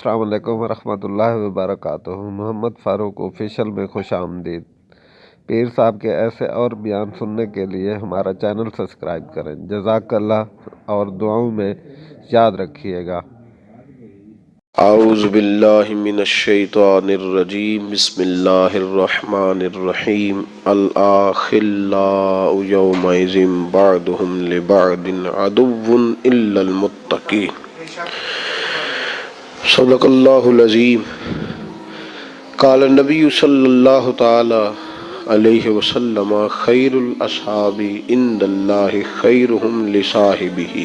السلام علیکم ورحمۃ اللہ وبرکاتہ۔ محمد فاروق آفیشیل میں خوش آمدید۔ پیر صاحب کے ایسے اور بیان سننے کے لیے ہمارا چینل سبسکرائب کریں۔ جزاک اللہ، اور دعاؤں میں یاد رکھیے گا۔ اعوذ باللہ من الشیطان الرجیم، بسم اللہ الرحمن الرحیم۔ الاخلاء یومئذ بعضهم لبعض عدو الا المتقین۔ صدق اللہ العظیم۔ قال النبی صلی اللہ تعالی علیہ وسلم: خیر الاصحاب عند اللہ خیرهم لصاحبہ،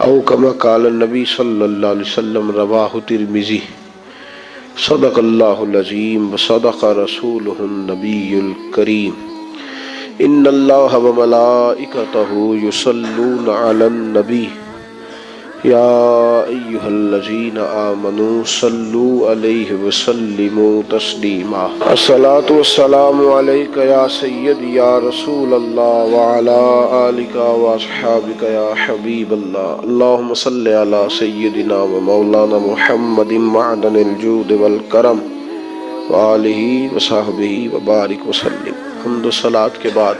او کما قال النبی صلی اللہ علیہ وسلم، رواہ ترمذی۔ صدق اللہ العظیم وصدق رسولہ النبی الکریم۔ ان اللہ وملائکتہ یصلون علی النبی، یا ایہا الذین آمنوا صلوا علیہ وسلموا تسلیما۔ الصلاۃ والسلام علیک یا سیدی یا رسول اللہ، وعلی آلک واصحابک یا حبیب اللہ۔ اللہم صلی علی سیدنا و مولانا محمد معدن الجود والکرم، وآلہ وصحبہ وبارک وسلم۔ حمد و صلاۃ کے بعد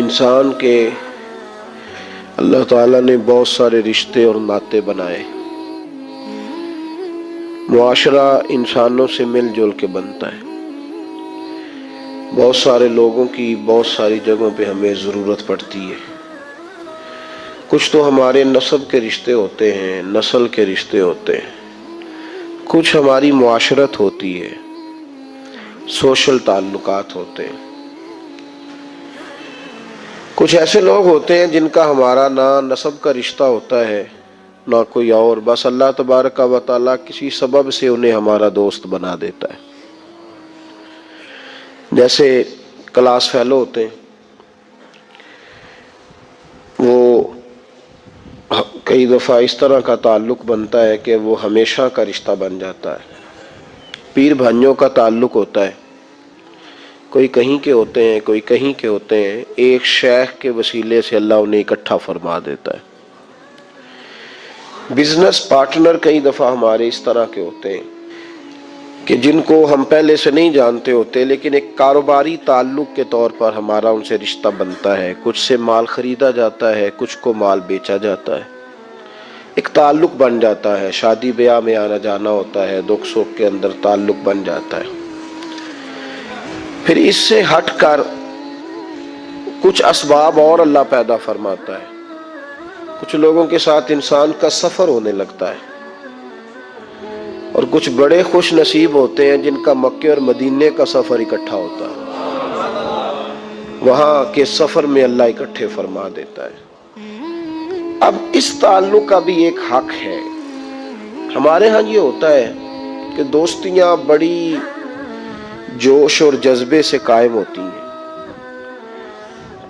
انسان کے اللہ تعالیٰ نے بہت سارے رشتے اور ناطے بنائے۔ معاشرہ انسانوں سے مل جل کے بنتا ہے۔ بہت سارے لوگوں کی بہت ساری جگہوں پہ ہمیں ضرورت پڑتی ہے۔ کچھ تو ہمارے نسب کے رشتے ہوتے ہیں، نسل کے رشتے ہوتے ہیں، کچھ ہماری معاشرت ہوتی ہے، سوشل تعلقات ہوتے ہیں، کچھ ایسے لوگ ہوتے ہیں جن کا ہمارا نہ نسب کا رشتہ ہوتا ہے نہ کوئی اور، بس اللہ تبارک و تعالیٰ کسی سبب سے انہیں ہمارا دوست بنا دیتا ہے۔ جیسے کلاس فیلو ہوتے ہیں، وہ کئی دفعہ اس طرح کا تعلق بنتا ہے کہ وہ ہمیشہ کا رشتہ بن جاتا ہے۔ پیر بھائیوں کا تعلق ہوتا ہے، کوئی کہیں کے ہوتے ہیں، کوئی کہیں کے ہوتے ہیں، ایک شیخ کے وسیلے سے اللہ انہیں اکٹھا فرما دیتا ہے۔ بزنس پارٹنر کئی دفعہ ہمارے اس طرح کے ہوتے ہیں کہ جن کو ہم پہلے سے نہیں جانتے ہوتے، لیکن ایک کاروباری تعلق کے طور پر ہمارا ان سے رشتہ بنتا ہے۔ کچھ سے مال خریدا جاتا ہے، کچھ کو مال بیچا جاتا ہے، ایک تعلق بن جاتا ہے۔ شادی بیاہ میں آنا جانا ہوتا ہے، دکھ سکھ کے اندر تعلق بن جاتا ہے۔ پھر اس سے ہٹ کر کچھ اسباب اور اللہ پیدا فرماتا ہے۔ کچھ لوگوں کے ساتھ انسان کا سفر ہونے لگتا ہے، اور کچھ بڑے خوش نصیب ہوتے ہیں جن کا مکے اور مدینے کا سفر اکٹھا ہوتا ہے، وہاں کے سفر میں اللہ اکٹھے فرما دیتا ہے۔ اب اس تعلق کا بھی ایک حق ہے۔ ہمارے ہاں یہ ہوتا ہے کہ دوستیاں بڑی جوش اور جذبے سے قائم ہوتی ہیں،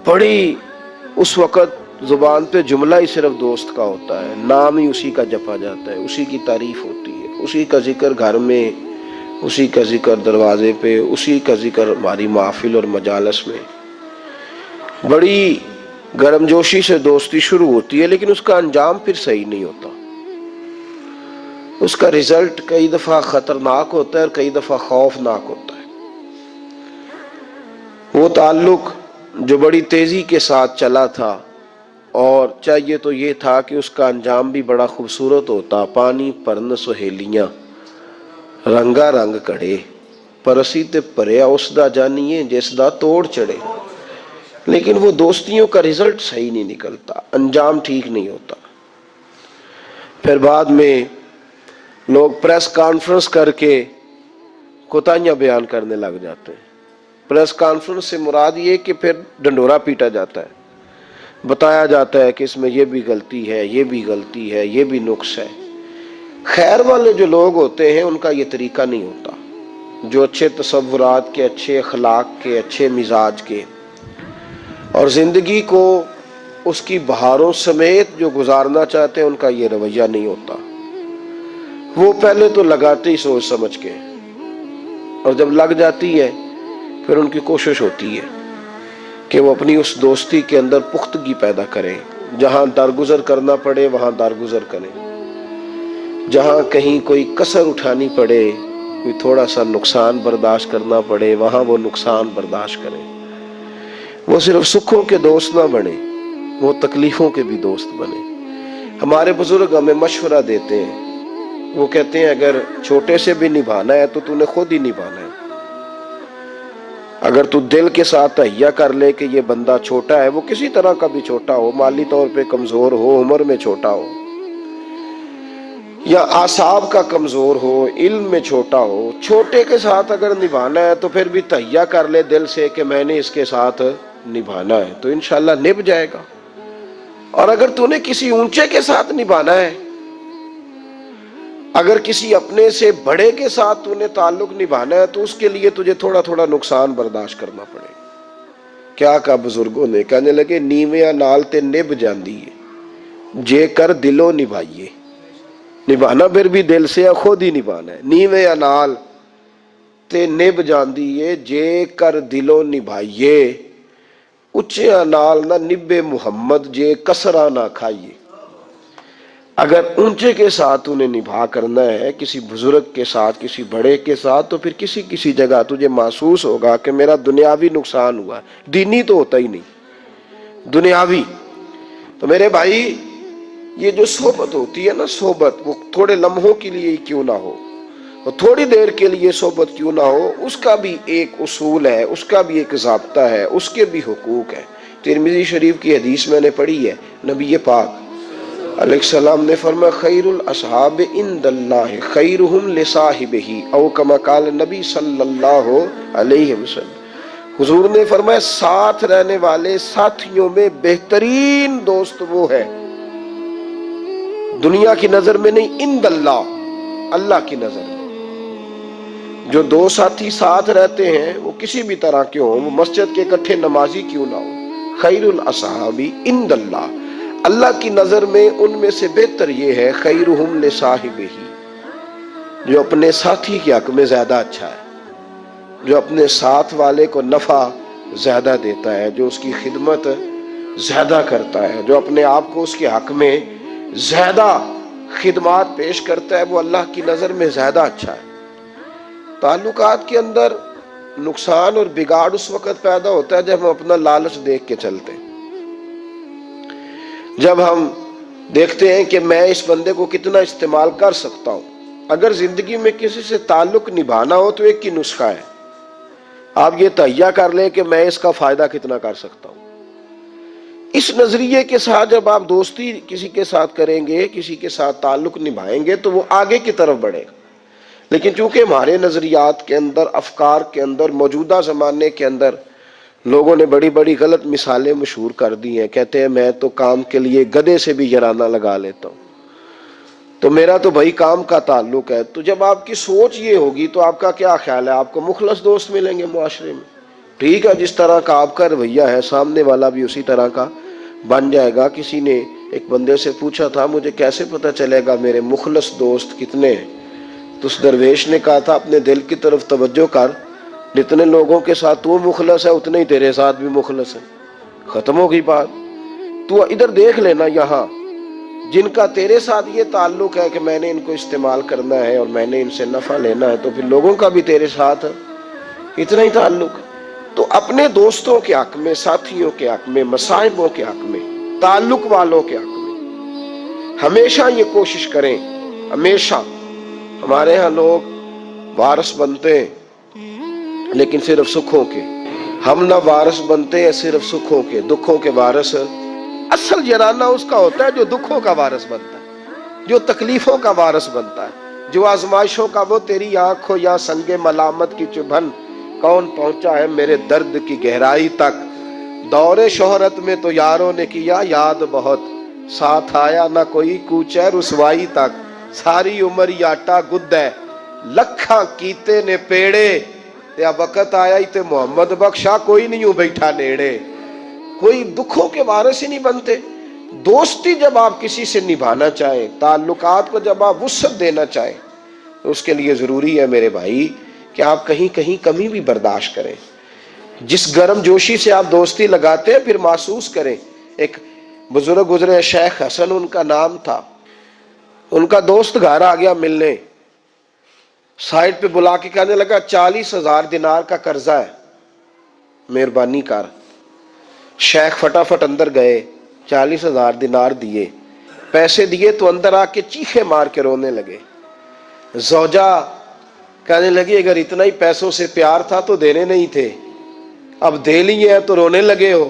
بڑی اس وقت زبان پہ جملہ ہی صرف دوست کا ہوتا ہے، نام ہی اسی کا جپا جاتا ہے، اسی کی تعریف ہوتی ہے، اسی کا ذکر گھر میں، اسی کا ذکر دروازے پہ، اسی کا ذکر ہماری محفل اور مجالس میں۔ بڑی گرم جوشی سے دوستی شروع ہوتی ہے، لیکن اس کا انجام پھر صحیح نہیں ہوتا۔ اس کا رزلٹ کئی دفعہ خطرناک ہوتا ہے اور کئی دفعہ خوفناک ہوتا ہے۔ وہ تعلق جو بڑی تیزی کے ساتھ چلا تھا، اور چاہیے تو یہ تھا کہ اس کا انجام بھی بڑا خوبصورت ہوتا، پانی پرن سہیلیاں رنگا رنگ کڑے، پرسی تے پریا اس دا جانیے جس دا توڑ چڑھے، لیکن وہ دوستیوں کا رزلٹ صحیح نہیں نکلتا، انجام ٹھیک نہیں ہوتا۔ پھر بعد میں لوگ پریس کانفرنس کر کے کوتاہیاں بیان کرنے لگ جاتے ہیں۔ پریس کانفرنس سے مراد یہ کہ پھر ڈنڈورا پیٹا جاتا ہے، بتایا جاتا ہے کہ اس میں یہ بھی غلطی ہے، یہ بھی غلطی ہے، یہ بھی نقص ہے۔ خیر والے جو لوگ ہوتے ہیں ان کا یہ طریقہ نہیں ہوتا، جو اچھے تصورات کے، اچھے اخلاق کے، اچھے مزاج کے، اور زندگی کو اس کی بہاروں سمیت جو گزارنا چاہتے ہیں، ان کا یہ رویہ نہیں ہوتا۔ وہ پہلے تو لگاتے ہی سوچ سمجھ کے، اور جب لگ جاتی ہے پھر ان کی کوشش ہوتی ہے کہ وہ اپنی اس دوستی کے اندر پختگی پیدا کریں، جہاں درگزر کرنا پڑے وہاں درگزر کریں، جہاں کہیں کوئی کسر اٹھانی پڑے، کوئی تھوڑا سا نقصان برداشت کرنا پڑے، وہاں وہ نقصان برداشت کریں۔ وہ صرف سکھوں کے دوست نہ بنے، وہ تکلیفوں کے بھی دوست بنے۔ ہمارے بزرگ ہمیں مشورہ دیتے ہیں، وہ کہتے ہیں اگر چھوٹے سے بھی نبھانا ہے تو نے خود ہی نبھانا ہے۔ اگر تو دل کے ساتھ تہیہ کر لے کہ یہ بندہ چھوٹا ہے، وہ کسی طرح کا بھی چھوٹا ہو، مالی طور پہ کمزور ہو، عمر میں چھوٹا ہو، یا اعصاب کا کمزور ہو، علم میں چھوٹا ہو، چھوٹے کے ساتھ اگر نبھانا ہے تو پھر بھی تہیہ کر لے دل سے کہ میں نے اس کے ساتھ نبھانا ہے، تو انشاءاللہ نبھ جائے گا۔ اور اگر تو نے کسی اونچے کے ساتھ نبھانا ہے، اگر کسی اپنے سے بڑے کے ساتھ تو نے تعلق نبھانا ہے، تو اس کے لیے تجھے تھوڑا تھوڑا نقصان برداشت کرنا پڑے گا۔ کیا کہا بزرگوں نے؟ کہنے لگے نیویاں نال تے نبھ جاندی ہے جے کر دلوں نبھائیے۔ نبھانا پھر بھی دل سے خود ہی نبھانا ہے۔ نیویاں نال تے نبھ جاندی ہے جے کر دلوں نبھائیے، اچیاں نال نہ نبھے محمد جے کسرا نہ کھائیے۔ اگر اونچے کے ساتھ انہیں نبھا کرنا ہے، کسی بزرگ کے ساتھ، کسی بڑے کے ساتھ، تو پھر کسی جگہ تجھے محسوس ہوگا کہ میرا دنیاوی نقصان ہوا ہے، دینی تو ہوتا ہی نہیں، دنیاوی۔ تو میرے بھائی، یہ جو صحبت ہوتی ہے نا، صحبت، وہ تھوڑے لمحوں کے لیے ہی کیوں نہ ہو، اور تھوڑی دیر کے لیے صحبت کیوں نہ ہو، اس کا بھی ایک اصول ہے، اس کا بھی ایک ضابطہ ہے، اس کے بھی حقوق ہیں۔ ترمذی شریف کی حدیث میں نے پڑھی ہے، نبی پاک علیہ السلام نے فرمایا خیر الاصحاب عند اللہ خیرہم لصاحبہ، او کما قال نبی صلی اللہ علیہ وسلم۔ حضور نے فرمایا ساتھ رہنے والے ساتھیوں میں بہترین دوست وہ ہے، دنیا کی نظر میں نہیں، عند اللہ، اللہ کی نظر میں۔ جو دو ساتھی ساتھ رہتے ہیں وہ کسی بھی طرح کے ہوں، وہ مسجد کے اکٹھے نمازی کیوں نہ ہو، خیر الاصحاب عند اللہ، اللہ کی نظر میں ان میں سے بہتر یہ ہے خیرہم لصاحبہ، جو اپنے ساتھی کے حق میں زیادہ اچھا ہے، جو اپنے ساتھ والے کو نفع زیادہ دیتا ہے، جو اس کی خدمت زیادہ کرتا ہے، جو اپنے آپ کو اس کے حق میں زیادہ خدمات پیش کرتا ہے، وہ اللہ کی نظر میں زیادہ اچھا ہے۔ تعلقات کے اندر نقصان اور بگاڑ اس وقت پیدا ہوتا ہے جب ہم اپنا لالچ دیکھ کے چلتے ہیں، جب ہم دیکھتے ہیں کہ میں اس بندے کو کتنا استعمال کر سکتا ہوں۔ اگر زندگی میں کسی سے تعلق نبھانا ہو تو ایک ہی نسخہ ہے، آپ یہ تہیہ کر لیں کہ میں اس کا فائدہ کتنا کر سکتا ہوں۔ اس نظریے کے ساتھ جب آپ دوستی کسی کے ساتھ کریں گے، کسی کے ساتھ تعلق نبھائیں گے، تو وہ آگے کی طرف بڑھے گا۔ لیکن چونکہ ہمارے نظریات کے اندر، افکار کے اندر، موجودہ زمانے کے اندر لوگوں نے بڑی بڑی غلط مثالیں مشہور کر دی ہیں، کہتے ہیں میں تو کام کے لیے گدھے سے بھی یارانہ لگا لیتا ہوں، تو میرا تو بھائی کام کا تعلق ہے۔ تو جب آپ کی سوچ یہ ہوگی تو آپ کا کیا خیال ہے؟ آپ کو مخلص دوست ملیں گے معاشرے میں؟ ٹھیک ہے، جس طرح کا آپ کا رویہ ہے سامنے والا بھی اسی طرح کا بن جائے گا۔ کسی نے ایک بندے سے پوچھا تھا مجھے کیسے پتہ چلے گا میرے مخلص دوست کتنے ہیں؟ تو اس درویش نے کہا تھا اپنے دل کی طرف توجہ کر، جتنے لوگوں کے ساتھ تو مخلص ہے اتنے ہی تیرے ساتھ بھی مخلص ہے، ختم ہو گئی بات۔ تو ادھر دیکھ لینا، یہاں جن کا تیرے ساتھ یہ تعلق ہے کہ میں نے ان کو استعمال کرنا ہے اور میں نے ان سے نفع لینا ہے، تو پھر لوگوں کا بھی تیرے ساتھ اتنا ہی تعلق ہے۔ تو اپنے دوستوں کے حق میں، ساتھیوں کے حق میں، مصاحبوں کے حق میں، تعلق والوں کے حق میں ہمیشہ یہ کوشش کریں۔ ہمیشہ ہمارے ہاں لوگ وارث بنتے ہیں لیکن صرف سکھوں کے، ہم نہ وارث بنتے ہیں صرف سکھوں کے، دکھوں کے وارث۔ اصل یارانہ اس کا ہوتا ہے جو دکھوں کا وارث بنتا ہے، جو تکلیفوں کا وارث بنتا ہے، جو آزمائشوں کا وہ تیری آنکھ ہو یا سنگ ملامت کی چبھن، کون پہنچا ہے میرے درد کی گہرائی تک، دور شہرت میں تو یاروں نے کیا یاد بہت، ساتھ آیا نہ کوئی کوچے رسوائی تک، ساری عمر یاٹا گد ہے لکھاں کیتے نے پیڑے، یا وقت آیا ہی تے محمد بخشا کوئی نہیں ہوں بیٹھا نیڑے۔ کوئی دکھوں کے وارث ہی نہیں بنتے۔ دوستی جب آپ کسی سے نبھانا چاہیں، تعلقات کو جب آپ وسعت دینا چاہیں، تو اس کے لیے ضروری ہے میرے بھائی کہ آپ کہیں کہیں کمی بھی برداشت کریں۔ جس گرم جوشی سے آپ دوستی لگاتے ہیں پھر محسوس کریں۔ ایک بزرگ گزرے شیخ حسن ان کا نام تھا، ان کا دوست گھر آ گیا ملنے، سائڈ پہ بلا کے کہنے لگا 40,000 دینار کا قرضہ ہے، مہربانی کر۔ شیخ فٹافٹ اندر گئے، 40,000 دینار دیے، پیسے دیے تو اندر آ کے چیخے مار کے رونے لگے۔ زوجہ کہنے لگی اگر اتنا ہی پیسوں سے پیار تھا تو دینے نہیں تھے، اب دے لیے ہیں تو رونے لگے ہو۔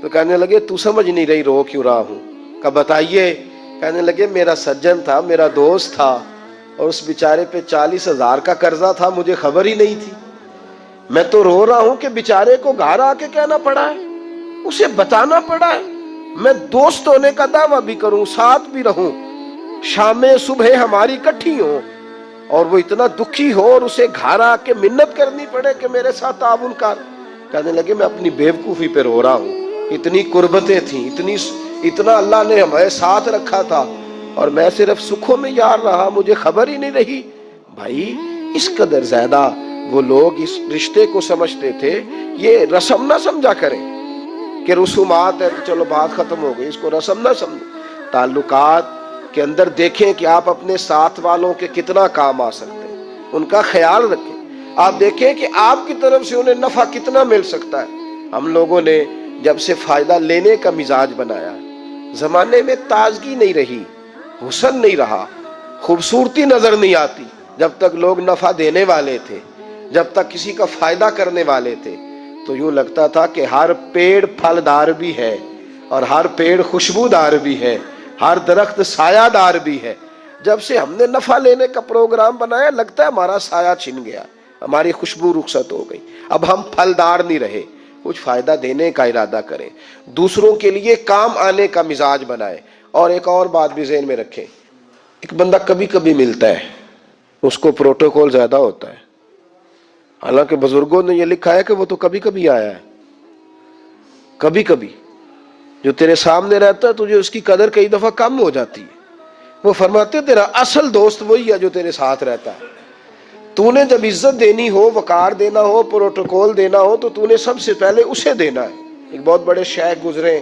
تو کہنے لگے تو سمجھ نہیں رہی رو کیوں رہا ہوں؟ کہا بتائیے۔ کہنے لگے میرا سجن تھا، میرا دوست تھا، اور اس بیچارے پہ 40,000 کا قرضہ تھا، مجھے خبر ہی نہیں تھی۔ میں تو رو رہا ہوں کہ بیچارے کو گھر آ کے کہنا پڑا ہے، اسے بتانا پڑا ہے۔ میں دوست ہونے کا دعویٰ بھی کروں، ساتھ بھی رہوں، شامیں صبح ہماری کٹھی ہوں، اور وہ اتنا دکھی ہو اور اسے گھر آ کے منت کرنی پڑے کہ میرے ساتھ تعاون کر۔ کہنے لگے میں اپنی بیوقوفی پہ رو رہا ہوں، اتنی قربتیں تھیں، اتنا اللہ نے ہمارے ساتھ رکھا تھا، اور میں صرف سکھوں میں یار رہا، مجھے خبر ہی نہیں رہی۔ بھائی اس قدر زیادہ وہ لوگ اس رشتے کو سمجھتے تھے، یہ رسم نہ سمجھا کریں کہ رسومات ہے تو چلو بات ختم ہو گئی، اس کو رسم نہ سمجھیں۔ تعلقات کے اندر دیکھیں کہ آپ اپنے ساتھ والوں کے کتنا کام آ سکتے ہیں، ان کا خیال رکھیں۔ آپ دیکھیں کہ آپ کی طرف سے انہیں نفع کتنا مل سکتا ہے۔ ہم لوگوں نے جب سے فائدہ لینے کا مزاج بنایا، زمانے میں تازگی نہیں رہی، حسن نہیں رہا، خوبصورتی نظر نہیں آتی۔ جب تک لوگ نفع دینے والے تھے، جب تک کسی کا فائدہ کرنے والے تھے، تو یوں لگتا تھا کہ ہر پیڑ پھلدار بھی ہے، اور ہر پیڑ خوشبودار بھی ہے، ہر درخت سایہ دار بھی ہے۔ جب سے ہم نے نفع لینے کا پروگرام بنایا، لگتا ہے ہمارا سایہ چھن گیا، ہماری خوشبو رخصت ہو گئی، اب ہم پھلدار نہیں رہے۔ کچھ فائدہ دینے کا ارادہ کریں، دوسروں کے لیے کام آنے کا مزاج بنائیں۔ اور ایک اور بات بھی ذہن میں رکھیں، ایک بندہ کبھی کبھی ملتا ہے، اس کو پروٹوکول زیادہ ہوتا ہے، حالانکہ بزرگوں نے یہ لکھا ہے کہ وہ تو کبھی کبھی آیا ہے۔ کبھی کبھی جو تیرے سامنے رہتا ہے تجھے اس کی قدر کئی دفعہ کم ہو جاتی ہے۔ وہ فرماتے ہیں تیرا اصل دوست وہی ہے جو تیرے ساتھ رہتا ہے۔ تو نے جب عزت دینی ہو، وقار دینا ہو، پروٹوکول دینا ہو، تو تو نے سب سے پہلے اسے دینا ہے۔ ایک بہت بڑے شیخ گزرے،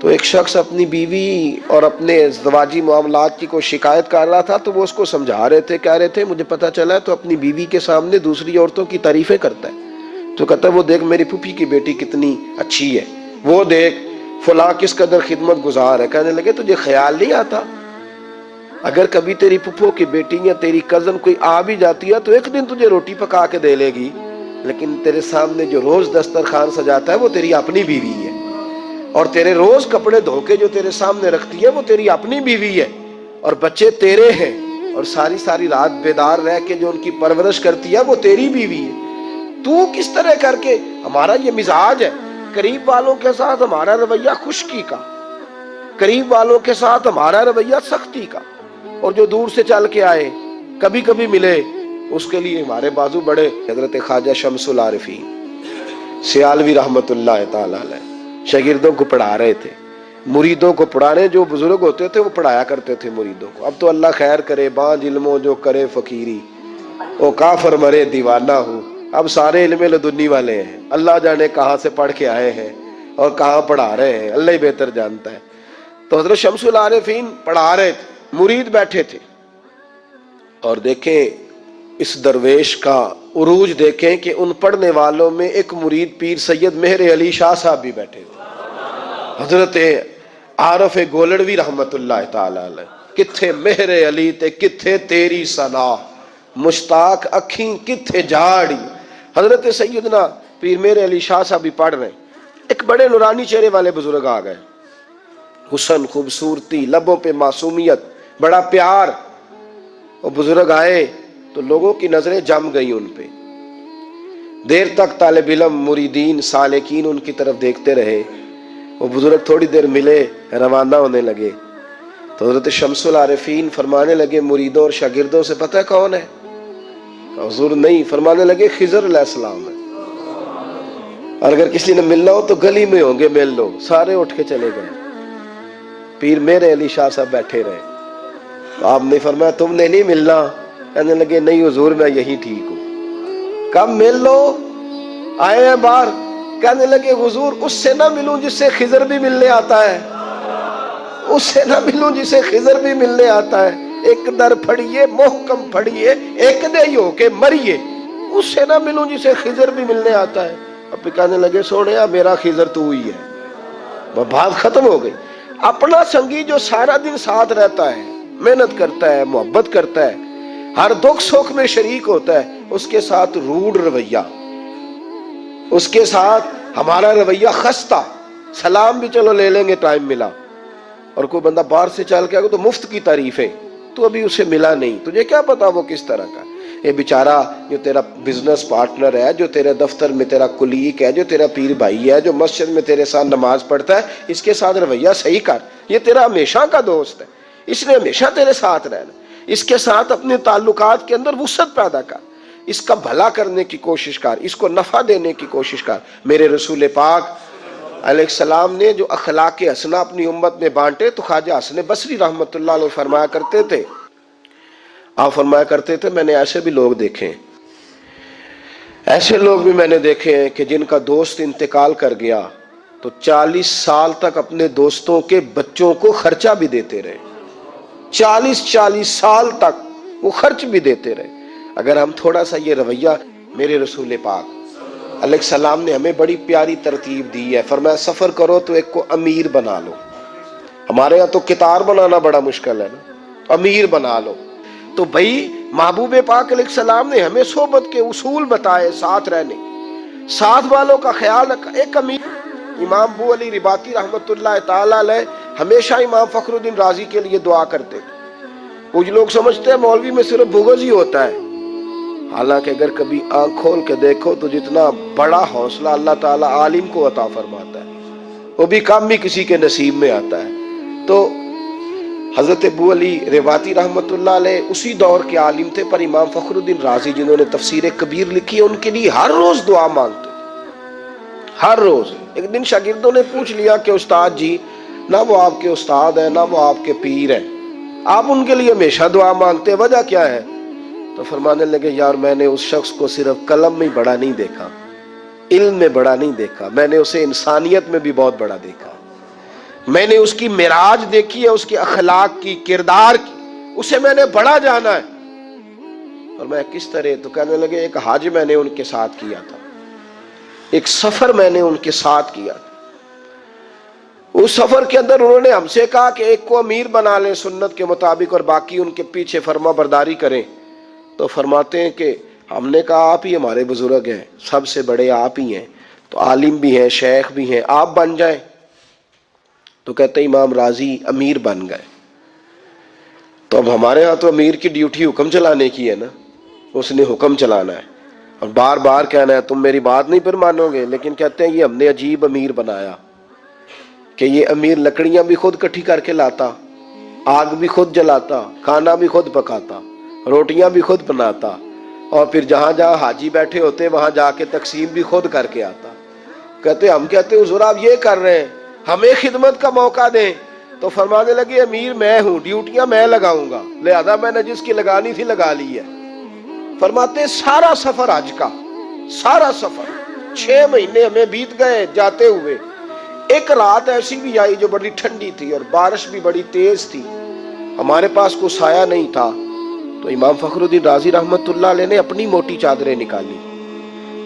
تو ایک شخص اپنی بیوی اور اپنے ازدواجی معاملات کی کوئی شکایت کر رہا تھا، تو وہ اس کو سمجھا رہے تھے، کہہ رہے تھے مجھے پتا چلا ہے تو اپنی بیوی کے سامنے دوسری عورتوں کی تعریفیں کرتا ہے۔ تو کہتا ہے وہ دیکھ میری پھوپھی کی بیٹی کتنی اچھی ہے، وہ دیکھ فلاں کس قدر خدمت گزار ہے۔ کہنے لگے تجھے خیال نہیں آتا اگر کبھی تیری پھپھو کی بیٹی یا تیری کزن کوئی آ بھی جاتی ہے تو ایک دن تجھے روٹی پکا کے دے لے گی، لیکن تیرے سامنے جو روز دسترخوان سجاتا ہے وہ تیری اپنی بیوی ہے، اور تیرے روز کپڑے دھو کے جو تیرے سامنے رکھتی ہے وہ تیری اپنی بیوی ہے، اور بچے تیرے ہیں، اور ساری ساری رات بیدار رہ کے جو ان کی پرورش کرتی ہے وہ تیری بیوی ہے۔ تو کس طرح کر کے، ہمارا یہ مزاج ہے، قریب والوں کے ساتھ ہمارا رویہ خشکی کا، قریب والوں کے ساتھ ہمارا رویہ سختی کا، اور جو دور سے چل کے آئے کبھی کبھی ملے اس کے لیے ہمارے بازو بڑے۔ حضرت خواجہ شمس العارفین سیالوی رحمت اللہ تعالی علیہ شاگردوں کو پڑھا رہے تھے، مریدوں کو پڑھانے، جو بزرگ ہوتے تھے وہ پڑھایا کرتے تھے مریدوں کو۔ اب تو اللہ خیر کرے، بانج علموں جو کرے فقیری، او کافر مرے دیوانہ ہوں۔ اب سارے علم لدنی والے ہیں، اللہ جانے کہاں سے پڑھ کے آئے ہیں اور کہاں پڑھا رہے ہیں، اللہ ہی بہتر جانتا ہے۔ تو حضرت شمس العارفین پڑھا رہے تھے، مرید بیٹھے تھے، اور دیکھیں اس درویش کا عروج دیکھیں کہ ان پڑھنے والوں میں ایک مرید پیر سید مہر علی شاہ صاحب بھی بیٹھے تھے، حضرت عارف گولڑوی رحمت اللہ تعالی علیہ۔ کتھے مہر علی تے کتھے تیری ثنا، مشتاق اکھیں کتھے جاڑی۔ حضرت سیدنا پیر مہر علی شاہ صاحب بھی پڑھ رہے ہیں، ایک بڑے نورانی چہرے والے بزرگ آ گئے، حسن، خوبصورتی، لبوں پہ معصومیت، بڑا پیار۔ وہ بزرگ آئے تو لوگوں کی نظریں جم گئی ان پہ، دیر تک طالب علم، مریدین، سالکین ان کی طرف دیکھتے رہے۔ وہ بزرگ تھوڑی دیر ملے، روانہ ہونے لگے، تو حضرت شمس العارفین فرمانے لگے مریدوں اور شاگردوں سے پتہ ہے کون ہے؟ حضور نہیں۔ فرمانے لگے خضر علیہ السلام ہے، اور اگر کسی نے ملنا ہو تو گلی میں ہوں گے، مل لو۔ سارے اٹھ کے چلے گئے، پیر میرے علی شاہ صاحب بیٹھے رہے۔ تو آپ نے فرمایا تم نے نہیں ملنا؟ کہنے لگے نہیں حضور میں یہی ٹھیک ہوں۔ کب مل لو، آئے ہیں باہر۔ کہنے لگے حضور اس سے نہ ملوں جس سے خضر بھی ملنے آتا ہے، اس سے نہ ملوں جسے خضر بھی ملنے آتا ہے. ایک در پھڑیے محکم پھڑیے ایک دے ہو کے مریے. اس سے نہ ملوں جسے خضر بھی ملنے آتا ہے. اب بھی کہنے لگے سونے میرا خضر تو ہی ہے. بات ختم ہو گئی. اپنا سنگی جو سارا دن ساتھ رہتا ہے, محنت کرتا ہے, محبت کرتا ہے, ہر دکھ سکھ میں شریک ہوتا ہے, اس کے ساتھ روڈ رویہ, اس کے ساتھ ہمارا رویہ خستہ, سلام بھی چلو لے لیں گے ٹائم ملا, اور کوئی بندہ باہر سے چل کے آگے تو مفت کی تعریفیں, تو ابھی اسے ملا نہیں, تجھے کیا پتا وہ کس طرح کا. یہ بیچارہ جو تیرا بزنس پارٹنر ہے, جو تیرے دفتر میں تیرا کلیگ ہے, جو تیرا پیر بھائی ہے, جو مسجد میں تیرے ساتھ نماز پڑھتا ہے, اس کے ساتھ رویہ صحیح کر. یہ تیرا ہمیشہ کا دوست ہے, اس نے ہمیشہ تیرے ساتھ رہنا. اس کے ساتھ اپنے تعلقات کے اندر وسعت پیدا کر, اس کا بھلا کرنے کی کوشش کر, اس کو نفع دینے کی کوشش کر. میرے رسول پاک علیہ السلام نے جو اخلاق حسنہ اپنی امت میں بانٹے, تو خواجہ حسن بصری رحمۃ اللہ علیہ فرمایا کرتے تھے, آپ فرمایا کرتے تھے میں نے ایسے بھی لوگ دیکھے, ایسے لوگ بھی میں نے دیکھے ہیں کہ جن کا دوست انتقال کر گیا تو 40 سال تک اپنے دوستوں کے بچوں کو خرچہ بھی دیتے رہے. 40 سال تک وہ خرچ بھی دیتے رہے. اگر ہم تھوڑا سا یہ رویہ, میرے رسول پاک علیہ السلام نے ہمیں بڑی پیاری ترتیب دی ہے. فرمایا سفر کرو تو ایک کو امیر بنا لو. ہمارے یہاں تو کتار بنانا بڑا مشکل ہے نا, امیر بنا لو. تو بھائی محبوب پاک علیہ السلام نے ہمیں صحبت کے اصول بتائے, ساتھ رہنے, ساتھ والوں کا خیال رکھا. ایک امیر امام ابو علی رباطی رحمۃ اللہ تعالی علیہ ہمیشہ امام فخر الدین رازی کے لیے دعا کرتے. کچھ لوگ سمجھتے ہیں مولوی میں صرف بغض ہی ہوتا ہے, حالانکہ اگر کبھی آنکھ کھول کے دیکھو تو جتنا بڑا حوصلہ اللہ تعالیٰ عالم کو عطا فرماتا ہے, وہ بھی کم بھی کسی کے نصیب میں آتا ہے. تو حضرت ابو علی رباطی رحمۃ اللہ علیہ اسی دور کے عالم تھے, پر امام فخر الدین رازی جنہوں نے تفسیر کبیر لکھی ہے, ان کے لیے ہر روز دعا مانگتے, ہر روز. ایک دن شاگردوں نے پوچھ لیا کہ استاد جی, نہ وہ آپ کے استاد ہیں نہ وہ آپ کے پیر ہیں, آپ ان کے لیے ہمیشہ دعا مانگتے, وجہ کیا ہے؟ تو فرمانے لگے یار میں نے اس شخص کو صرف قلم میں بڑا نہیں دیکھا, علم میں بڑا نہیں دیکھا, میں نے اسے انسانیت میں بھی بہت بڑا دیکھا. میں نے اس کی معراج دیکھی ہے, اس کے اخلاق کی, کردار کی, اسے میں نے بڑا جانا ہے. اور میں کس طرح؟ تو کہنے لگے ایک حج میں نے ان کے ساتھ کیا تھا, ایک سفر میں نے ان کے ساتھ کیا تھا. اس سفر کے اندر انہوں نے ہم سے کہا کہ ایک کو امیر بنا لیں سنت کے مطابق اور باقی ان کے پیچھے فرما برداری کریں. تو فرماتے ہیں کہ ہم نے کہا آپ ہی ہمارے بزرگ ہیں, سب سے بڑے آپ ہی ہیں, تو عالم بھی ہیں, شیخ بھی ہیں, آپ بن جائیں. تو کہتے ہیں امام راضی امیر بن گئے. تو اب ہمارے ہاں تو امیر کی ڈیوٹی حکم چلانے کی ہے نا, اس نے حکم چلانا ہے اور بار بار کہنا ہے تم میری بات نہیں پھر مانو گے. لیکن کہتے ہیں یہ ہم نے عجیب امیر بنایا کہ یہ امیر لکڑیاں بھی خود کٹھی کر کے لاتا, آگ بھی خود جلاتا, کھانا بھی خود پکاتا, روٹیاں بھی خود بناتا, اور پھر جہاں جہاں حاجی بیٹھے ہوتے وہاں جا کے تقسیم بھی خود کر کے آتا. کہتے ہم کہتے حضور آپ یہ کر رہے ہیں, ہمیں خدمت کا موقع دیں. تو فرمانے لگے امیر میں ہوں, ڈیوٹیاں میں لگاؤں گا, لہذا میں نے جس کی لگانی تھی لگا لی ہے. فرماتے سارا سفر حج کا, سارا سفر 6 مہینے ہمیں بیت گئے جاتے ہوئے. ایک رات ایسی بھی آئی جو بڑی ٹھنڈی تھی اور بارش بھی بڑی تیز تھی, ہمارے پاس کوئی سایہ نہیں تھا. تو امام فخر الدین رازی رحمت اللہ علیہ نے اپنی موٹی چادریں نکالی,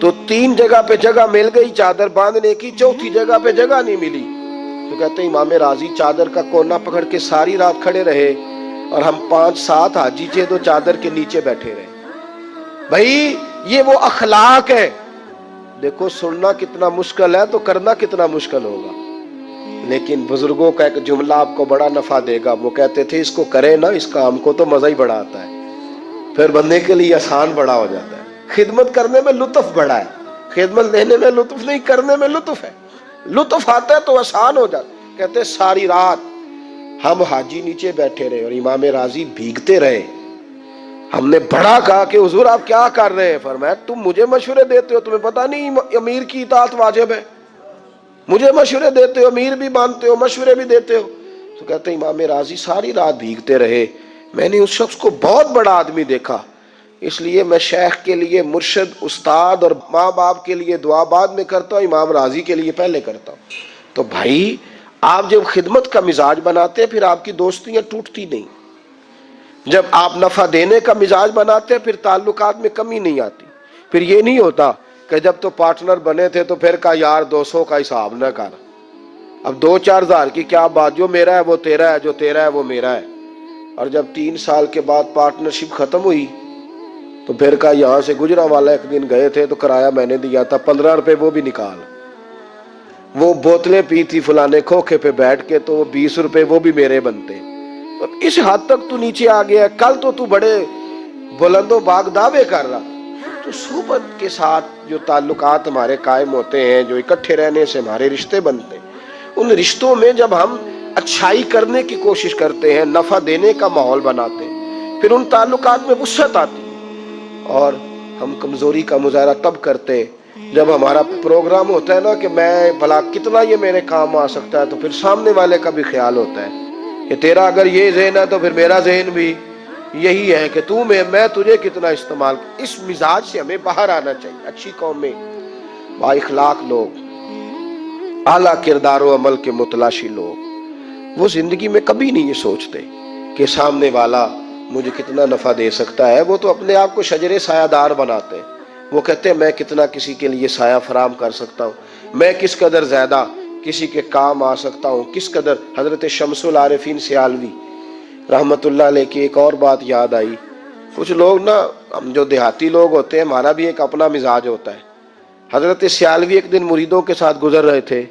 تو 3 جگہ پہ جگہ مل گئی چادر باندھنے کی, 4تھی جگہ پہ جگہ نہیں ملی. تو کہتے ہیں امام راضی چادر کا کونا پکڑ کے ساری رات کھڑے رہے, اور ہم 5-7 حاجی تھے تو چادر کے نیچے بیٹھے رہے. بھائی یہ وہ اخلاق ہے. دیکھو سننا کتنا مشکل ہے تو کرنا کتنا مشکل ہوگا, لیکن بزرگوں کا ایک جملہ آپ کو بڑا نفع دے گا. وہ کہتے تھے اس کو کرے نا, اس کام کو تو مزہ ہی بڑا آتا ہے, پھر بندے کے لیے آسان بڑا ہو جاتا ہے. خدمت کرنے میں لطف بڑا ہے, خدمت لینے میں لطف نہیں, کرنے میں لطف ہے. لطف آتا ہے تو آسان ہو جاتا. کہتے ساری رات ہم حاجی نیچے بیٹھے رہے اور امام راضی بھیگتے رہے. ہم نے بڑا کہا کہ حضور آپ کیا کر رہے ہیں؟ فرمایا تم مجھے مشورے دیتے ہو, تمہیں پتہ نہیں امیر کی اطاعت واجب ہے. مجھے مشورے دیتے ہو, امیر بھی مانتے ہو, مشورے بھی دیتے ہو. تو کہتے ہیں امام راضی ساری رات بھیگتے رہے. میں نے اس شخص کو بہت بڑا آدمی دیکھا, اس لیے میں شیخ کے لیے مرشد, استاد اور ماں باپ کے لیے دعا بعد میں کرتا ہوں, امام راضی کے لیے پہلے کرتا ہوں. تو بھائی آپ جب خدمت کا مزاج بناتے ہیں پھر آپ کی دوستیاں ٹوٹتی نہیں. جب آپ نفع دینے کا مزاج بناتے ہیں پھر تعلقات میں کمی نہیں آتی. پھر یہ نہیں ہوتا کہ جب تو پارٹنر بنے تھے تو پھر کا یار 200 کا حساب نہ کر, اب 2-4 ہزار کی کیا بات, جو میرا ہے وہ تیرا ہے, جو تیرا ہے وہ میرا ہے. اور جب 3 سال کے بعد پارٹنرشپ ختم ہوئی تو پھر کا یہاں سے گجرا والا ایک دن گئے تھے تو کرایہ میں نے دیا تھا 15 روپے, وہ بھی نکال. وہ بوتلیں پی تھی فلانے کھوکھے پہ بیٹھ کے تو وہ 20 روپے وہ بھی میرے بنتے. تو اس حد تک تو نیچے آ گیا. کل تو بڑے بلند و باغ دعوے کر رہا. تو صحبت کے ساتھ جو تعلقات ہمارے قائم ہوتے ہیں, جو اکٹھے رہنے سے ہمارے رشتے بنتے ہیں, ان رشتوں میں جب ہم اچھائی کرنے کی کوشش کرتے ہیں, نفع دینے کا ماحول بناتے ہیں, پھر ان تعلقات میں وسعت آتی ہے. اور ہم کمزوری کا مظاہرہ تب کرتے ہیں جب ہمارا پروگرام ہوتا ہے نا کہ میں بھلا کتنا یہ میرے کام آ سکتا ہے, تو پھر سامنے والے کا بھی خیال ہوتا ہے کہ تیرا اگر یہ ذہن ہے تو پھر میرا ذہن بھی یہی ہے کہ میں تجھے کتنا استعمال. اس مزاج سے ہمیں باہر آنا چاہیے. اچھی قوم میں با اخلاق لوگ, اعلیٰ کردار و عمل کے متلاشی لوگ, وہ زندگی میں کبھی نہیں یہ سوچتے کہ سامنے والا مجھے کتنا نفع دے سکتا ہے. وہ تو اپنے آپ کو شجر سایہ دار بناتے ہیں. وہ کہتے ہیں میں کتنا کسی کے لیے سایہ فراہم کر سکتا ہوں, میں کس قدر زیادہ کسی کے کام آ سکتا ہوں, کس قدر. حضرت شمس العارفین سیالوی رحمت اللہ علیہ کی ایک اور بات یاد آئی. کچھ لوگ نا, ہم جو دیہاتی لوگ ہوتے ہیں ہمارا بھی ایک اپنا مزاج ہوتا ہے. حضرت سیالوی ایک دن مریدوں کے ساتھ گزر رہے تھے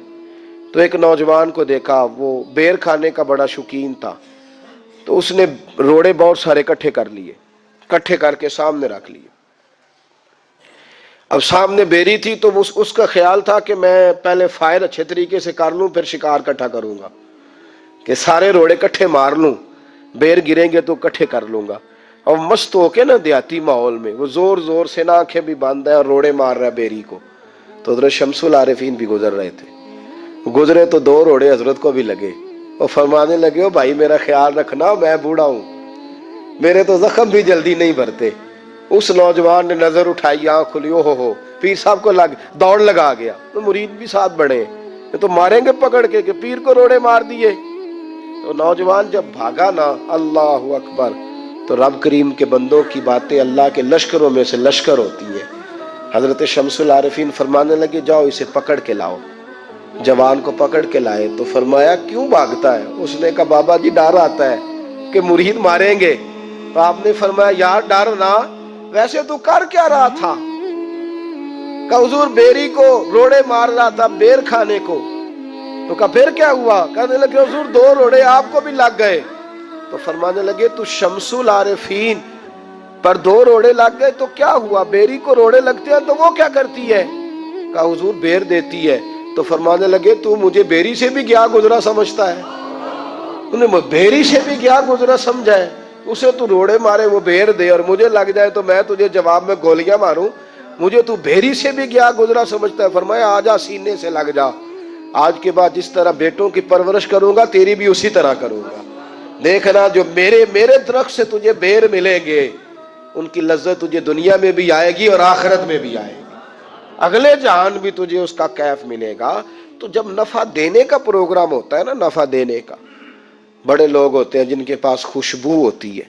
تو ایک نوجوان کو دیکھا, وہ بیر کھانے کا بڑا شوقین تھا. تو اس نے روڑے بہت سارے اکٹھے کر لیے, اکٹھے کر کے سامنے رکھ لیے. اب سامنے بیری تھی تو اس کا خیال تھا کہ میں پہلے فائر اچھے طریقے سے کر لوں پھر شکار اکٹھا کروں گا, کہ سارے روڑے اکٹھے مار لوں, بیر گریں گے تو اکٹھے کر لوں گا. اور مست ہو کے نا دیہاتی ماحول میں وہ زور زور سے نا آنکھیں بھی بند ہے اور روڑے مار رہا ہے بیری کو. تو حضرت شمس العارفین بھی گزر رہے تھے. گزرے تو 2 روڑے حضرت کو بھی لگے. اور فرمانے لگے, او بھائی میرا خیال رکھنا, میں بوڑھا ہوں, میرے تو زخم بھی جلدی نہیں بھرتے. اس نوجوان نے نظر اٹھائی, آنکھ کھلی, او ہو پیر صاحب کو دوڑ لگا گیا. تو مرید بھی ساتھ بڑھے, تو ماریں گے پکڑ کے کہ پیر کو روڑے مار دیے. تو نوجوان جب بھاگا نا, اللہ اکبر, تو رب کریم کے بندوں کی باتیں اللہ کے لشکروں میں سے لشکر ہوتی ہے. حضرت شمس العارفین فرمانے لگے, جاؤ اسے پکڑ کے لاؤ. جوان کو پکڑ کے لائے تو فرمایا کیوں بھاگتا ہے؟ اس نے کہا بابا جی ڈر آتا ہے کہ مرید ماریں گے. تو آپ نے فرمایا یار ڈر نہ, ویسے تو کر کیا رہا تھا؟ کہ حضور بیری کو روڑے مار رہا تھا بیر کھانے کو. تو کہا پھر کیا ہوا؟ کہنے لگے حضور 2 روڑے آپ کو بھی لگ گئے. تو فرمانے لگے تو شمس العارفین پر 2 روڑے لگ گئے تو کیا ہوا؟ بیری کو روڑے لگتے ہیں تو وہ کیا کرتی ہے؟ کہا حضور بیر دیتی ہے. تو فرمانے لگے تو مجھے بیری سے بھی گیا گزرا سمجھتا ہے؟ انہیں بیری سے بھی گیا گزرا سمجھا ہے؟ اسے تو روڑے مارے وہ بیر دے اور مجھے لگ جائے تو میں تجھے جواب میں گولیاں ماروں, مجھے تو بیری سے بھی گیا گزرا سمجھتا ہے. فرمایا آجا سینے سے لگ جا, آج کے بعد جس طرح بیٹوں کی پرورش کروں گا تیری بھی اسی طرح کروں گا. دیکھنا جو میرے درخت سے تجھے بیر ملیں گے ان کی لذت تجھے دنیا میں بھی آئے گی اور آخرت میں بھی آئے گی, اگلے جہان بھی تجھے اس کا کیف ملے گا. تو جب نفع دینے کا پروگرام ہوتا ہے نا, نفع دینے کا, بڑے لوگ ہوتے ہیں جن کے پاس خوشبو ہوتی ہے,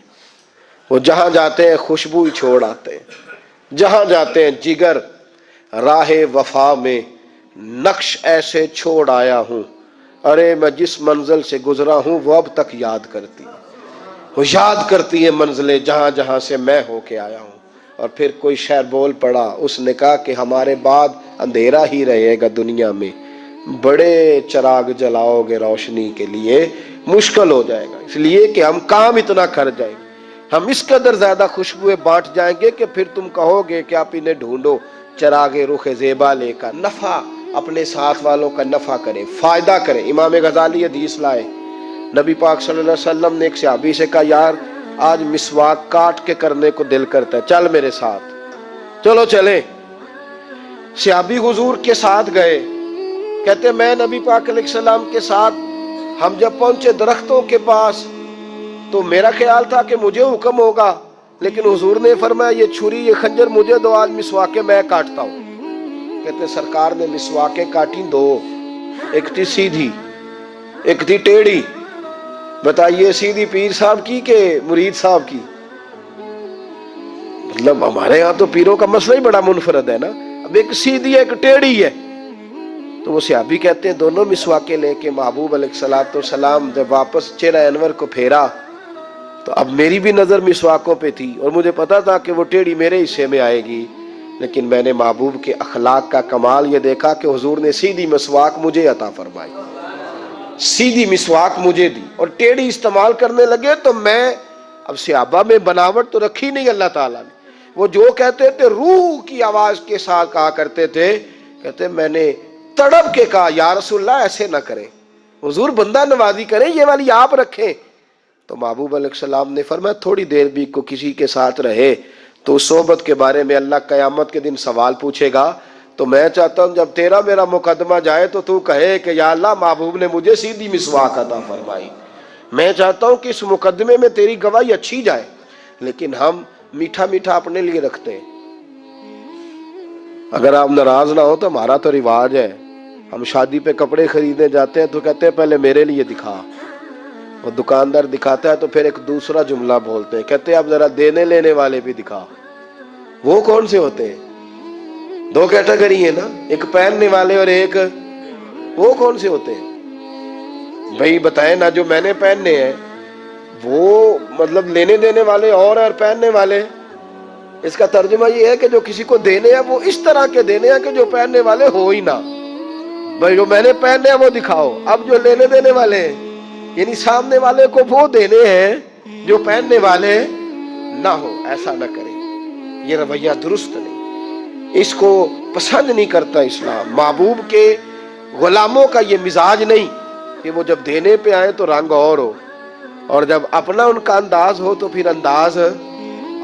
وہ جہاں جاتے ہیں خوشبو ہی چھوڑ آتے ہیں. جہاں جاتے ہیں جگر راہ وفا میں نقش ایسے چھوڑ آیا ہوں, ارے میں جس منزل سے گزرا ہوں وہ اب تک یاد کرتی ہے, وہ یاد کرتی ہے منزلیں جہاں جہاں سے میں ہو کے آیا ہوں. اور پھر کوئی شعر بول پڑا, اس نے کہا کہ ہمارے بعد اندھیرا ہی رہے گا دنیا میں, بڑے چراغ جلاؤ گے روشنی کے لیے مشکل ہو جائے گا, اس لیے کہ ہم کام اتنا کر جائیں گے, ہم اس قدر زیادہ خوشبوئیں بانٹ جائیں گے کہ پھر تم کہو گے کہ آپ انہیں ڈھونڈو چراغ رخ زیبا لے کر. نفع اپنے ساتھ والوں کا نفع کرے, فائدہ کرے. امام غزالی حدیث لائے, نبی پاک صلی اللہ علیہ وسلم نے ایک صحابی سے کہا یار آج مسواک کاٹ کے کرنے کو دل کرتا ہے, چل میرے ساتھ. چلو چلیں. صحابی حضور کے ساتھ گئے, کہتے میں نبی پاک علیہ السلام کے ساتھ, ہم جب پہنچے درختوں کے پاس تو میرا خیال تھا کہ مجھے حکم ہوگا, لیکن حضور نے فرمایا یہ چھری یہ خنجر مجھے دو, آج مسواکیں میں کاٹتا ہوں. کہتے سرکار نے مسواکیں کاٹی 2, ایک تھی سیدھی ایک تھی ٹیڑھی، بتائیے سیدھی پیر صاحب کی کہ مرید صاحب کی؟ مطلب ہمارے ہاں تو پیروں کا مسئلہ ہی بڑا منفرد ہے نا. اب ایک سیدھی ہے ایک ٹیڑھی ہے. تو وہ صحابی کہتے ہیں دونوں مسواکیں لے کے محبوب علیہ الصلوۃ والسلام جب واپس چہرہ انور کو پھیرا تو اب میری بھی نظر مسواکوں پہ تھی اور مجھے پتا تھا کہ وہ ٹیڑھی میرے حصے میں آئے گی، لیکن میں نے محبوب کے اخلاق کا کمال یہ دیکھا کہ حضور نے سیدھی مسواک مجھے عطا فرمائی، سیدھی مسواک مجھے دی، اور ٹیڑھی استعمال کرنے لگے تو میں، اب صحابہ میں بناوٹ تو رکھی نہیں اللہ تعالیٰ نے، وہ جو کہتے تھے روح کی آواز کے ساتھ کہا کرتے تھے، کہتے میں نے تڑپ کے کہا یا رسول اللہ ایسے نہ کریں، حضور بندہ نوازی کریں، یہ والی آپ رکھیں. تو محبوب علیہ السلام نے فرمایا تھوڑی دیر بھی کو کسی کے ساتھ رہے تو اس صحبت کے بارے میں اللہ قیامت کے دن سوال پوچھے گا. تو میں چاہتا ہوں جب تیرا میرا مقدمہ جائے تو کہے کہ یا اللہ محبوب نے مجھے سیدھی مسواک عطا فرمائی. میں چاہتا ہوں کہ اس مقدمے میں تیری گواہی اچھی جائے، لیکن ہم میٹھا میٹھا اپنے لیے رکھتے ہیں. اگر آپ ناراض نہ ہو تو ہمارا تو رواج ہے، ہم شادی پہ کپڑے خریدنے جاتے ہیں تو کہتے ہیں پہلے میرے لیے دکھا، وہ دکاندار دکھاتا ہے تو پھر ایک دوسرا جملہ بولتے ہیں، کہتے ہیں اب ذرا دینے لینے والے بھی دکھا. وہ کون سے ہوتے ہیں؟ دو کیٹیگری ہیں نا، ایک پہننے والے اور ایک، وہ کون سے ہوتے ہیں بھائی بتائیں نا؟ جو میں نے پہننے ہیں وہ مطلب لینے دینے والے اور پہننے والے، اس کا ترجمہ یہ ہے کہ جو کسی کو دینے ہیں وہ اس طرح کے دینے ہیں کہ جو پہننے والے ہو ہی نہ. بھائی جو میں نے پہننے ہیں وہ دکھاؤ. اب جو لینے دینے والے ہیں یعنی سامنے والے کو وہ دینے ہیں جو پہننے والے نہ ہو، ایسا نہ کریں، یہ رویہ درست نہیں، اس کو پسند نہیں کرتا اسلام. محبوب کے غلاموں کا یہ مزاج نہیں کہ وہ جب دینے پہ آئے تو رنگ اور ہو، اور جب اپنا ان کا انداز ہو تو پھر انداز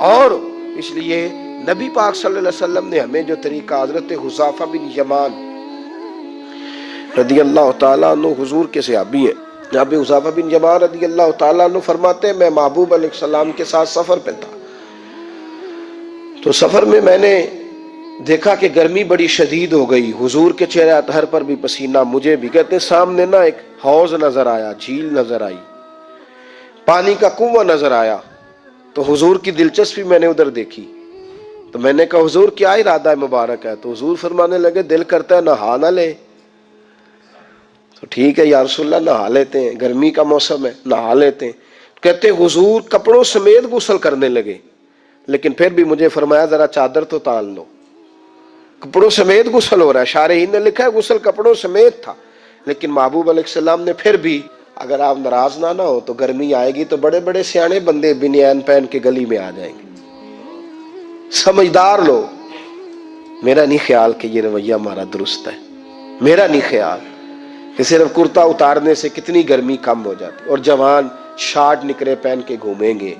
اور ہو. اس لیے نبی پاک صلی اللہ علیہ وسلم نے ہمیں جو طریقہ، حضرت حذیفہ بن یمان رضی اللہ تعالیٰ عنہ حضور کے صحابی ہیں، جناب حذیفہ بن یمان رضی اللہ تعالیٰ عنہ فرماتے ہیں میں محبوب علیہ السلام کے ساتھ سفر پہ تھا، تو سفر میں نے دیکھا کہ گرمی بڑی شدید ہو گئی، حضور کے چہرے اطہر پر بھی پسینہ، مجھے بھی. کہتے ہیں سامنے نا ایک حوض نظر آیا، جھیل نظر آئی، پانی کا کنواں نظر آیا، تو حضور کی دلچسپی میں نے ادھر دیکھی. تو میں نے کہا حضور کیا ارادہ مبارک ہے؟ تو حضور فرمانے لگے دل کرتا ہے نہا نہ لے. تو ٹھیک ہے یا رسول اللہ نہا لیتے ہیں، گرمی کا موسم ہے نہا لیتے ہیں. کہتے حضور کپڑوں سمیت غسل کرنے لگے، لیکن پھر بھی مجھے فرمایا ذرا چادر تو تان لو. کپڑوں سمیت غسل ہو رہا ہے، شارحین نے لکھا ہے غسل کپڑوں سمیت تھا، لیکن محبوب علیہ السلام نے پھر بھی، اگر آپ ناراض نہ ہو تو گرمی آئے گی تو بڑے بڑے سیانے بندے بنیان پہن کے گلی میں آ جائیں گے، سمجھدار لوگ. میرا نہیں خیال کہ یہ رویہ ہمارا درست ہے، میرا نہیں خیال کہ صرف کرتا اتارنے سے کتنی گرمی کم ہو جاتی، اور جوان شارٹ نکرے پہن کے گھومیں گے.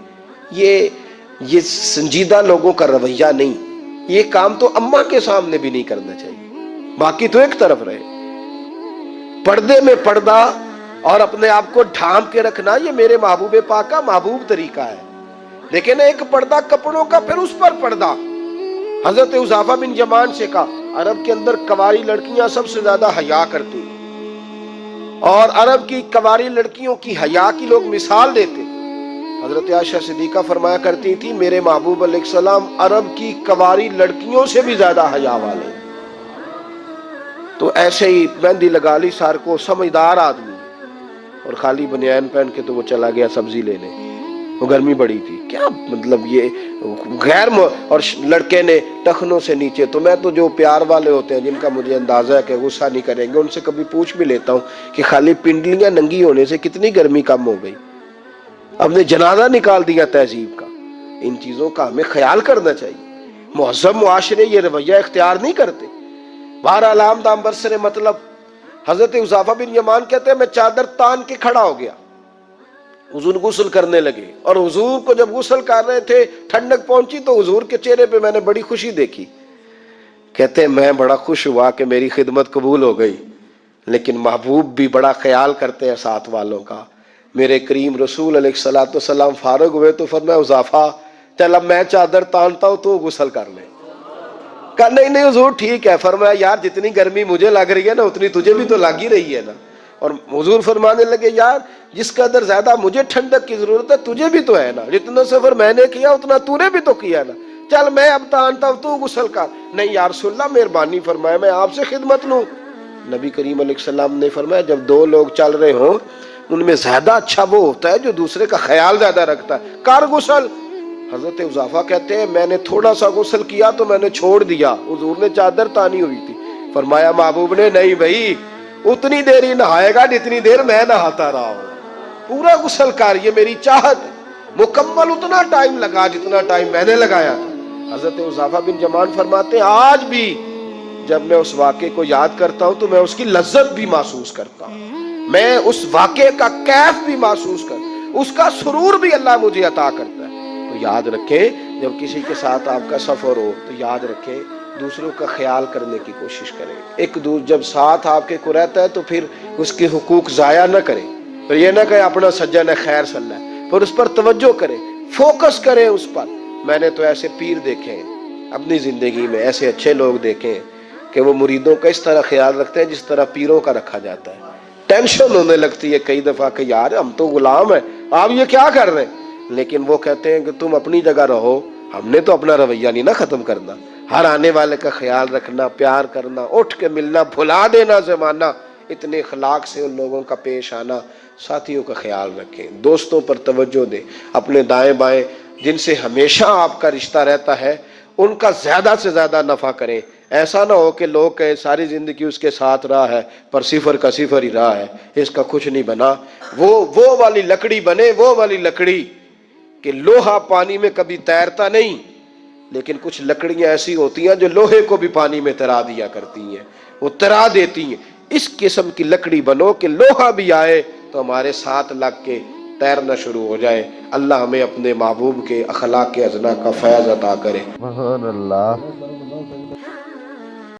یہ سنجیدہ لوگوں کا رویہ نہیں. یہ کام تو اماں کے سامنے بھی نہیں کرنا چاہیے، باقی تو ایک طرف رہے. پردے میں پردہ اور اپنے آپ کو ڈھانپ کے رکھنا یہ میرے محبوب پاک کا محبوب طریقہ ہے. لیکن ایک پردہ کپڑوں کا، پھر اس پر پردہ. حضرت حذیفہ بن یمان سے کہا عرب کے اندر کنواری لڑکیاں سب سے زیادہ حیا کرتی، اور عرب کی کنواری لڑکیوں کی حیا کی لوگ مثال دیتے. حضرت عائشہ صدیقہ فرمایا کرتی تھی میرے محبوب علیہ السلام عرب کی کنواری لڑکیوں سے بھی زیادہ حیا والے. تو ایسے ہی مہندی لگا لی سار کو، سمجھدار آدمی، اور خالی بنیان پہن کے تو وہ چلا گیا سبزی لینے. وہ گرمی بڑی تھی، کیا مطلب یہ غیر اور لڑکے نے ٹخنوں سے نیچے. تو میں تو جو پیار والے ہوتے ہیں جن کا مجھے اندازہ ہے کہ غصہ نہیں کریں گے، ان سے کبھی پوچھ بھی لیتا ہوں کہ خالی پنڈلیاں ننگی ہونے سے کتنی گرمی کم ہو گئی. ہم نے جنازہ نکال دیا تہذیب کا. ان چیزوں کا ہمیں خیال کرنا چاہیے. مہذب معاشرے یہ رویہ اختیار نہیں کرتے. بہرحال دام برسر مطلب حضرت حذیفہ بن یمان کہتے ہیں میں چادر تان کے کھڑا ہو گیا، حضور غسل کرنے لگے، اور حضور کو جب غسل کر رہے تھے ٹھنڈک پہنچی تو حضور کے چہرے پہ میں نے بڑی خوشی دیکھی. کہتے ہیں میں بڑا خوش ہوا کہ میری خدمت قبول ہو گئی، لیکن محبوب بھی بڑا خیال کرتے ہیں ساتھ والوں کا. میرے کریم رسول علیہ الصلوۃ والسلام فارغ ہوئے تو فرمایا حذیفہ چل اب میں چادر تانتا ہوں تو غسل کر لے. کہا نہیں حضور ٹھیک ہے. فرمایا یار جتنی گرمی مجھے لگ رہی ہے نا اتنی تجھے بھی تو لگ ہی رہی ہے نا. اور حضور فرمانے لگے یار جس قدر زیادہ مجھے ٹھنڈک کی ضرورت ہے تجھے بھی تو ہے نا، جتنا سفر میں نے کیا اتنا تو نے بھی تو کیا نا، چل میں اب تانتا ہوں تو غسل کر۔ نہیں یا رسول اللہ مہربانی فرمائے میں آپ سے خدمت لوں۔ نبی کریم علیہ السلام نے فرمایا جب دو لوگ چل رہے ہوں ان میں زیادہ اچھا وہ ہوتا ہے جو دوسرے کا خیال زیادہ رکھتا ہے، کر غسل۔ حضرت حذیفہ کہتے ہیں میں نے تھوڑا سا غسل کیا تو میں نے چھوڑ دیا، حضور نے چادر تانی ہوئی تھی، فرمایا محبوب نے نہیں بھائی اتنی دیر ہی نہائے گا جتنی دیر میں نہاتا رہا ہوں، پورا غسل کر، یہ میری چاہت ہے، مکمل اتنا ٹائم لگا جتنا ٹائم میں نے لگایا تھا۔ حضرت حذیفہ بن یمان فرماتے ہیں آج بھی جب میں اس واقعے کو یاد کرتا ہوں تو میں اس کی لذت بھی محسوس کرتا ہوں، میں اس واقعے کا کیف بھی محسوس کرتا، اس کا سرور بھی اللہ مجھے عطا کرتا ہے۔ تو یاد رکھیں جب کسی کے ساتھ آپ کا سفر ہو تو یاد رکھیں دوسروں کا خیال کرنے کی کوشش کریں، ایک جب ساتھ آپ کے کو رہتا ہے تو پھر اس کے حقوق ضائع نہ کریں، پھر یہ نہ کہیں اپنا سجن ہے خیر صلی اللہ ہے، پھر اس پر توجہ کریں، فوکس کریں اس پر۔ میں نے تو ایسے پیر دیکھے ہیں اپنی زندگی میں، ایسے اچھے لوگ دیکھے ہیں کہ وہ مریدوں کا اس طرح خیال رکھتے ہیں جس طرح پیروں کا رکھا جاتا ہے۔ ٹینشن ہونے لگتی ہے کئی دفعہ کہ یار ہم تو غلام ہیں آپ یہ کیا کر رہے ہیں، لیکن وہ کہتے ہیں کہ تم اپنی جگہ رہو، ہم نے تو اپنا رویہ نہیں نہ ختم کرنا، ہر آنے والے کا خیال رکھنا، پیار کرنا، اٹھ کے ملنا، بھلا دینا زمانہ، اتنے اخلاق سے ان لوگوں کا پیش آنا۔ ساتھیوں کا خیال رکھیں، دوستوں پر توجہ دیں، اپنے دائیں بائیں جن سے ہمیشہ آپ کا رشتہ رہتا ہے ان کا زیادہ سے زیادہ نفع کریں، ایسا نہ ہو کہ لوگ کہیں ساری زندگی اس کے ساتھ رہا ہے پر صفر کا صفر ہی رہا ہے، اس کا کچھ نہیں بنا۔ وہ والی لکڑی بنے، وہ والی لکڑی کہ لوہا پانی میں کبھی تیرتا نہیں، لیکن کچھ لکڑیاں ایسی ہوتی ہیں جو لوہے کو بھی پانی میں تیرا دیا کرتی ہیں، وہ تیرا دیتی ہیں۔ اس قسم کی لکڑی بنو کہ لوہا بھی آئے تو ہمارے ساتھ لگ کے تیرنا شروع ہو جائے۔ اللہ ہمیں اپنے محبوب کے اخلاق ازنا کا فیض عطا کرے۔ سبحان اللہ۔